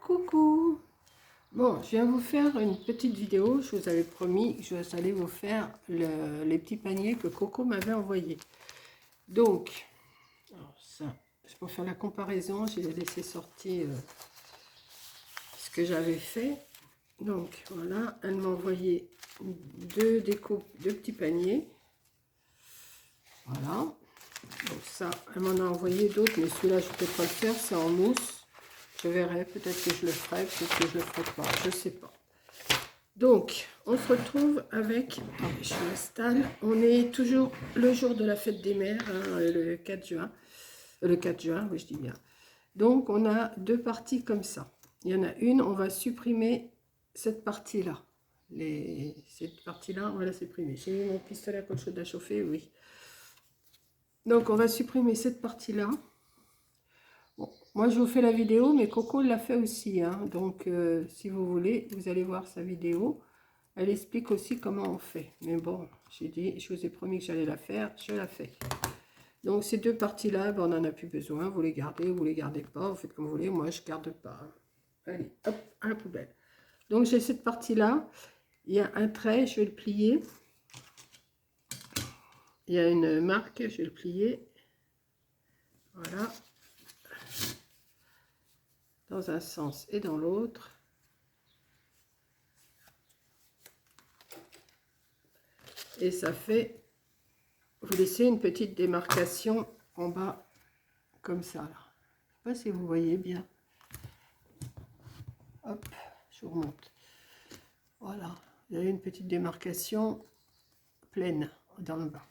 Coucou. Bon, je viens vous faire une petite vidéo. Je vous avais promis que je allais vous faire les petits paniers que Coco m'avait envoyés. Donc, alors ça, c'est pour faire la comparaison. J'ai laissé sortir ce que j'avais fait. Donc, voilà, elle m'a envoyé deux petits paniers. Voilà. Donc ça, elle m'en a envoyé d'autres, mais celui-là, je ne peux pas le faire. C'est en mousse. Je verrai, peut-être que je le ferai, peut-être que je le ferai pas, je sais pas. Donc, on se retrouve avec, je m'installe, on est toujours le jour de la fête des mères, hein, le 4 juin, oui je dis bien. Donc, on a deux parties comme ça. Il y en a une, on va supprimer cette partie-là. Cette partie-là, on va la supprimer. J'ai mis mon pistolet à colle chaude à chauffer, oui. Donc, on va supprimer cette partie-là. Bon, moi, je vous fais la vidéo, mais Coco l'a fait aussi. Hein. Donc, si vous voulez, vous allez voir sa vidéo. Elle explique aussi comment on fait. Mais bon, j'ai dit, je vous ai promis que j'allais la faire. Je la fais. Donc, ces deux parties-là, ben, on n'en a plus besoin. Vous les gardez, vous les gardez pas. Vous faites comme vous voulez. Moi, je ne garde pas. Allez, hop, à la poubelle. Donc, j'ai cette partie-là. Il y a un trait, je vais le plier. Il y a une marque, je vais le plier. Voilà. Dans un sens et dans l'autre. Et ça fait, vous laissez une petite démarcation en bas, comme ça. Là. Je ne sais pas si vous voyez bien. Hop, je vous remonte. Voilà, il y a une petite démarcation pleine dans le bas.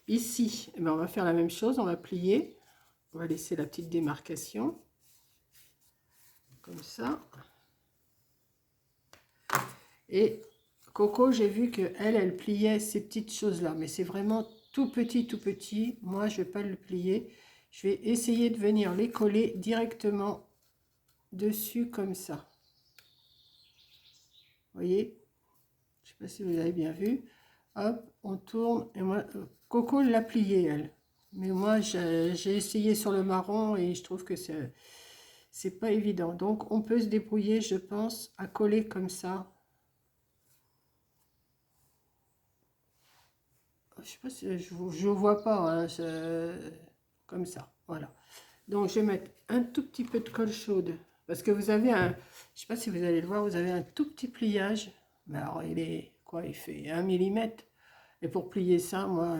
Ici, eh bien, on va faire la même chose, on va plier. On va laisser la petite démarcation. Comme ça. Et Coco, j'ai vu qu'elle, elle pliait ces petites choses-là. Mais c'est vraiment tout petit, tout petit. Moi, je ne vais pas le plier. Je vais essayer de venir les coller directement dessus comme ça. Vous voyez? Je ne sais pas si vous avez bien vu. Hop, on tourne. Et moi, Coco l'a plié, elle. Mais moi, j'ai essayé sur le marron et je trouve que c'est pas évident. Donc, on peut se débrouiller, je pense, à coller comme ça. Je sais pas si je ne vois pas, hein, comme ça, voilà. Donc je vais mettre un tout petit peu de colle chaude, parce que vous avez un, je sais pas si vous allez le voir, vous avez un tout petit pliage, mais alors il est, quoi, il fait 1 millimètre, et pour plier ça, moi,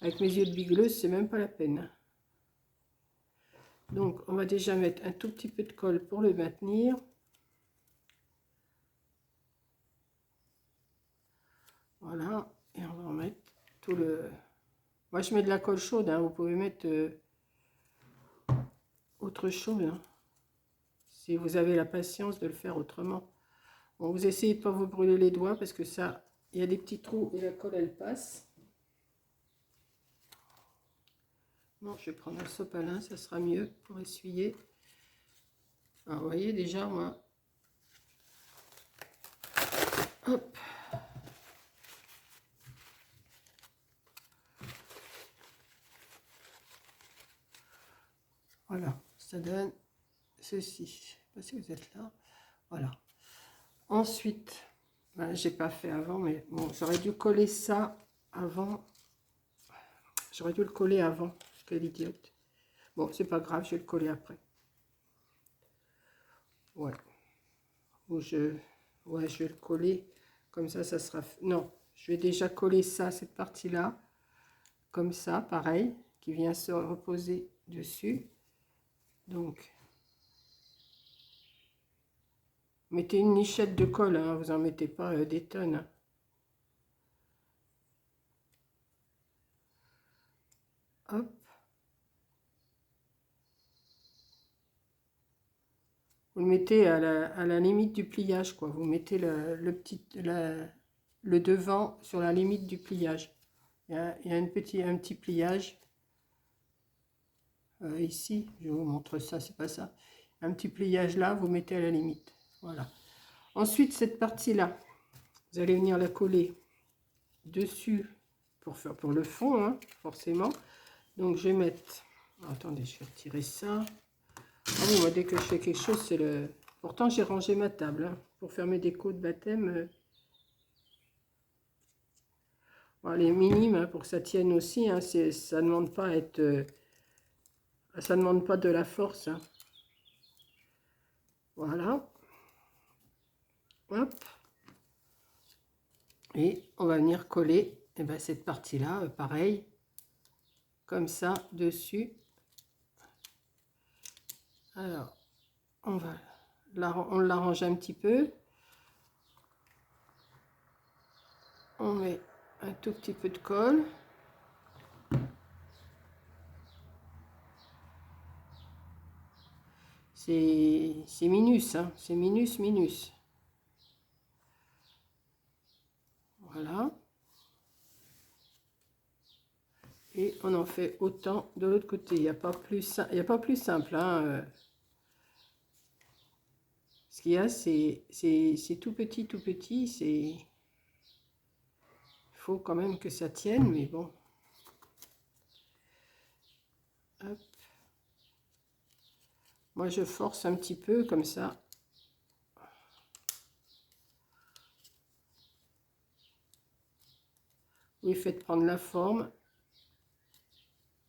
avec mes yeux de bigleuse, c'est même pas la peine. Donc on va déjà mettre un tout petit peu de colle pour le maintenir. Voilà, et on va en mettre tout le... Moi je mets de la colle chaude, hein, vous pouvez mettre autre chose, hein, si vous avez la patience de le faire autrement. Bon, vous essayez de ne pas vous brûler les doigts parce que ça, il y a des petits trous et la colle elle passe. Bon, je vais prendre un sopalin, ça sera mieux pour essuyer. Alors, vous voyez déjà, moi, hop. Voilà, ça donne ceci. Je sais pas si vous êtes là. Voilà. Ensuite, ben, j'ai pas fait avant, mais bon, j'aurais dû coller ça avant. J'aurais dû le coller avant. Quelle idiote. Bon, c'est pas grave, je vais le coller après. Ouais. Ou ouais, je vais le coller. Comme ça sera... Non, je vais déjà coller ça, cette partie-là. Comme ça, pareil, qui vient se reposer dessus. Donc, mettez une nichette de colle, hein, vous en mettez pas des tonnes. Hop. Vous le mettez à la limite du pliage, quoi. Vous mettez le devant sur la limite du pliage. Il y a un petit pliage. Ici, je vous montre ça, c'est pas ça. Un petit pliage là, vous mettez à la limite. Voilà. Ensuite, cette partie-là, vous allez venir la coller dessus pour le fond, hein, forcément. Donc, je vais mettre... Attendez, je vais retirer ça. Ah oui, moi, dès que je fais quelque chose, c'est le... Pourtant, j'ai rangé ma table, hein, pour faire mes décos de baptême. Bon, les minimes, hein, pour que ça tienne aussi, hein, ça ne demande pas à être... ça ne demande pas de la force. Hein. Voilà. Hop. Et on va venir coller cette partie-là, pareil, comme ça, dessus. Alors, on l'arrange un petit peu. On met un tout petit peu de colle. C'est minus, hein, c'est minus. Voilà. Et on en fait autant de l'autre côté. Il n'y a pas plus simple. Hein. Ce qu'il y a, c'est tout petit, tout petit. Il faut quand même que ça tienne, mais bon. Hop. Moi, je force un petit peu comme ça. Oui, faites prendre la forme.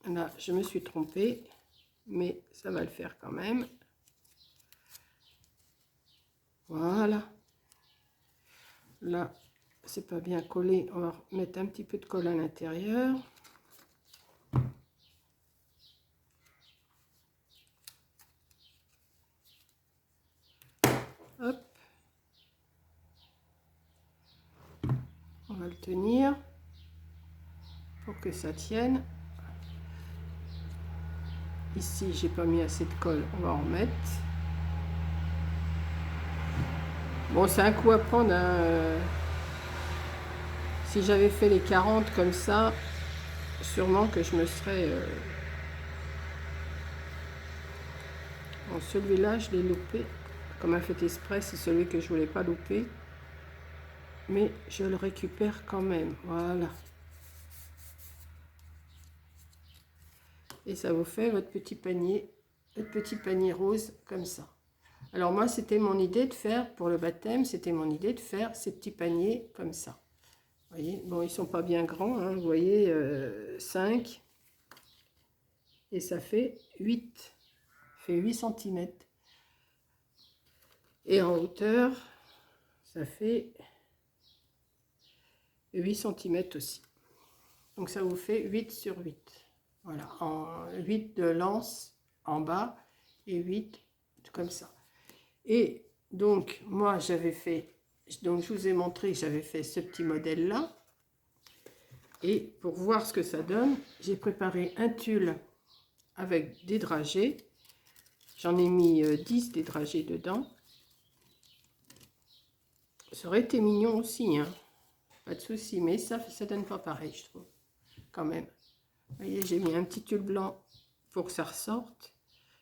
Là, je me suis trompée, mais ça va le faire quand même. Voilà. Là, c'est pas bien collé. On va mettre un petit peu de colle à l'intérieur. Hop. On va le tenir pour que ça tienne. Ici, j'ai pas mis assez de colle. On va en mettre. Bon, c'est un coup à prendre. Hein. Si j'avais fait les 40 comme ça, sûrement que je me serais... Bon, celui-là, je l'ai loupé. Comme un fait exprès, c'est celui que je voulais pas louper. Mais je le récupère quand même. Voilà. Et ça vous fait votre petit panier rose comme ça. Alors moi, c'était mon idée de faire, pour le baptême, c'était mon idée de faire ces petits paniers comme ça. Vous voyez, bon, ils sont pas bien grands, hein, vous voyez, 5. Et ça fait 8. Ça fait 8 cm. Et en hauteur, ça fait 8 cm aussi. Donc ça vous fait 8 sur 8. Voilà, en 8 de lance en bas et 8 comme ça. Et donc, moi, j'avais fait, donc je vous ai montré que j'avais fait ce petit modèle-là. Et pour voir ce que ça donne, j'ai préparé un tulle avec des dragées. J'en ai mis 10 des dragées dedans. Ça aurait été mignon aussi, hein. Pas de souci, mais ça donne pas pareil, je trouve, quand même. Vous voyez, j'ai mis un petit tulle blanc pour que ça ressorte.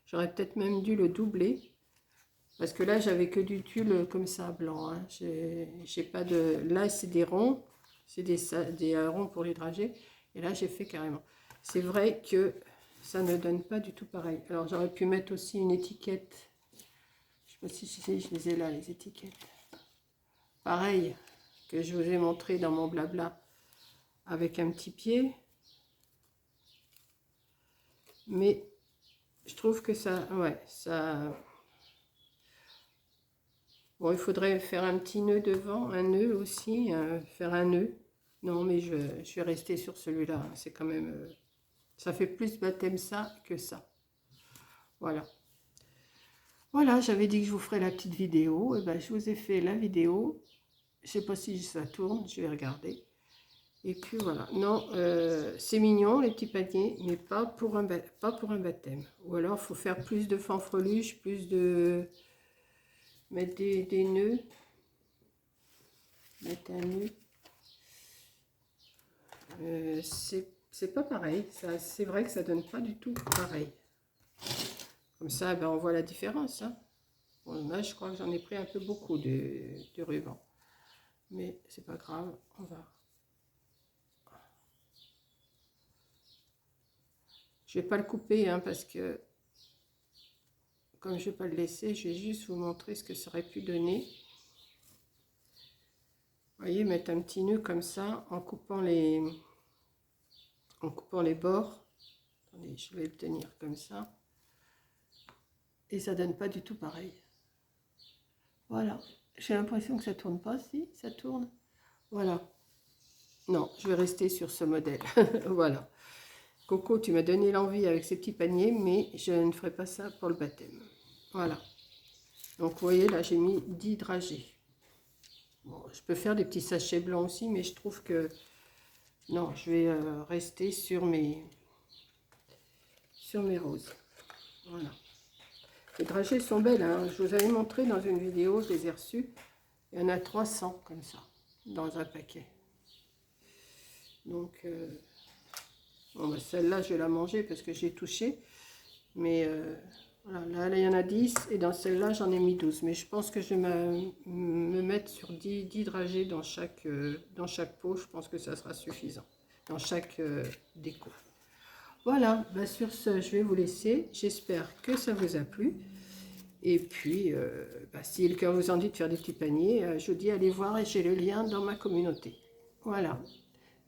J'aurais peut-être même dû le doubler. Parce que là, j'avais que du tulle comme ça, blanc. Hein. J'ai pas de... Là, c'est des ronds. C'est des ronds pour les dragées. Et là, j'ai fait carrément. C'est vrai que ça ne donne pas du tout pareil. Alors, j'aurais pu mettre aussi une étiquette. Je sais pas si je les ai là, les étiquettes. Pareil que je vous ai montré dans mon blabla. Avec un petit pied. Mais je trouve que ça... Ouais, ça... Bon, il faudrait faire un petit nœud devant, un nœud aussi, faire un nœud. Non, mais je vais rester sur celui-là. C'est quand même... ça fait plus baptême ça que ça. Voilà. Voilà, j'avais dit que je vous ferais la petite vidéo. Et ben, je vous ai fait la vidéo. Je sais pas si ça tourne, je vais regarder. Et puis voilà. Non, c'est mignon les petits paniers, mais pas pour un baptême. Ou alors, il faut faire plus de fanfreluches, plus de... mettre des nœuds. Mettre un nœud. C'est pas pareil. C'est vrai que ça donne pas du tout pareil. Comme ça, ben, on voit la différence. Hein. Bon, là, je crois que j'en ai pris un peu beaucoup de ruban. Mais c'est pas grave, on va... Je vais pas le couper, hein, parce que comme je ne vais pas le laisser, je vais juste vous montrer ce que ça aurait pu donner. Vous voyez, mettre un petit nœud comme ça, en coupant les bords. Attendez, je vais le tenir comme ça. Et ça donne pas du tout pareil. Voilà. J'ai l'impression que ça tourne pas. Si, ça tourne. Voilà. Non, je vais rester sur ce modèle. Voilà. Coco, tu m'as donné l'envie avec ces petits paniers, mais je ne ferai pas ça pour le baptême. Voilà. Donc, vous voyez, là, j'ai mis 10 dragées. Bon, je peux faire des petits sachets blancs aussi, mais je trouve que... Non, je vais rester sur mes roses. Voilà. Les dragées sont belles, hein. Je vous avais montré dans une vidéo, je les ai reçues. Il y en a 300 comme ça, dans un paquet. Donc, bon, bah, celle-là, je vais la manger parce que j'ai touché. Mais voilà, là, il y en a 10 et dans celle-là, j'en ai mis 12. Mais je pense que je vais me mettre sur 10 dragées dans chaque pot. Je pense que ça sera suffisant, dans chaque déco. Voilà, bah sur ce, je vais vous laisser. J'espère que ça vous a plu. Et puis, si le cœur vous en dit de faire des petits paniers, je vous dis allez voir et j'ai le lien dans ma communauté. Voilà.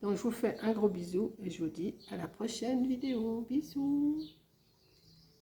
Donc, je vous fais un gros bisou et je vous dis à la prochaine vidéo. Bisous.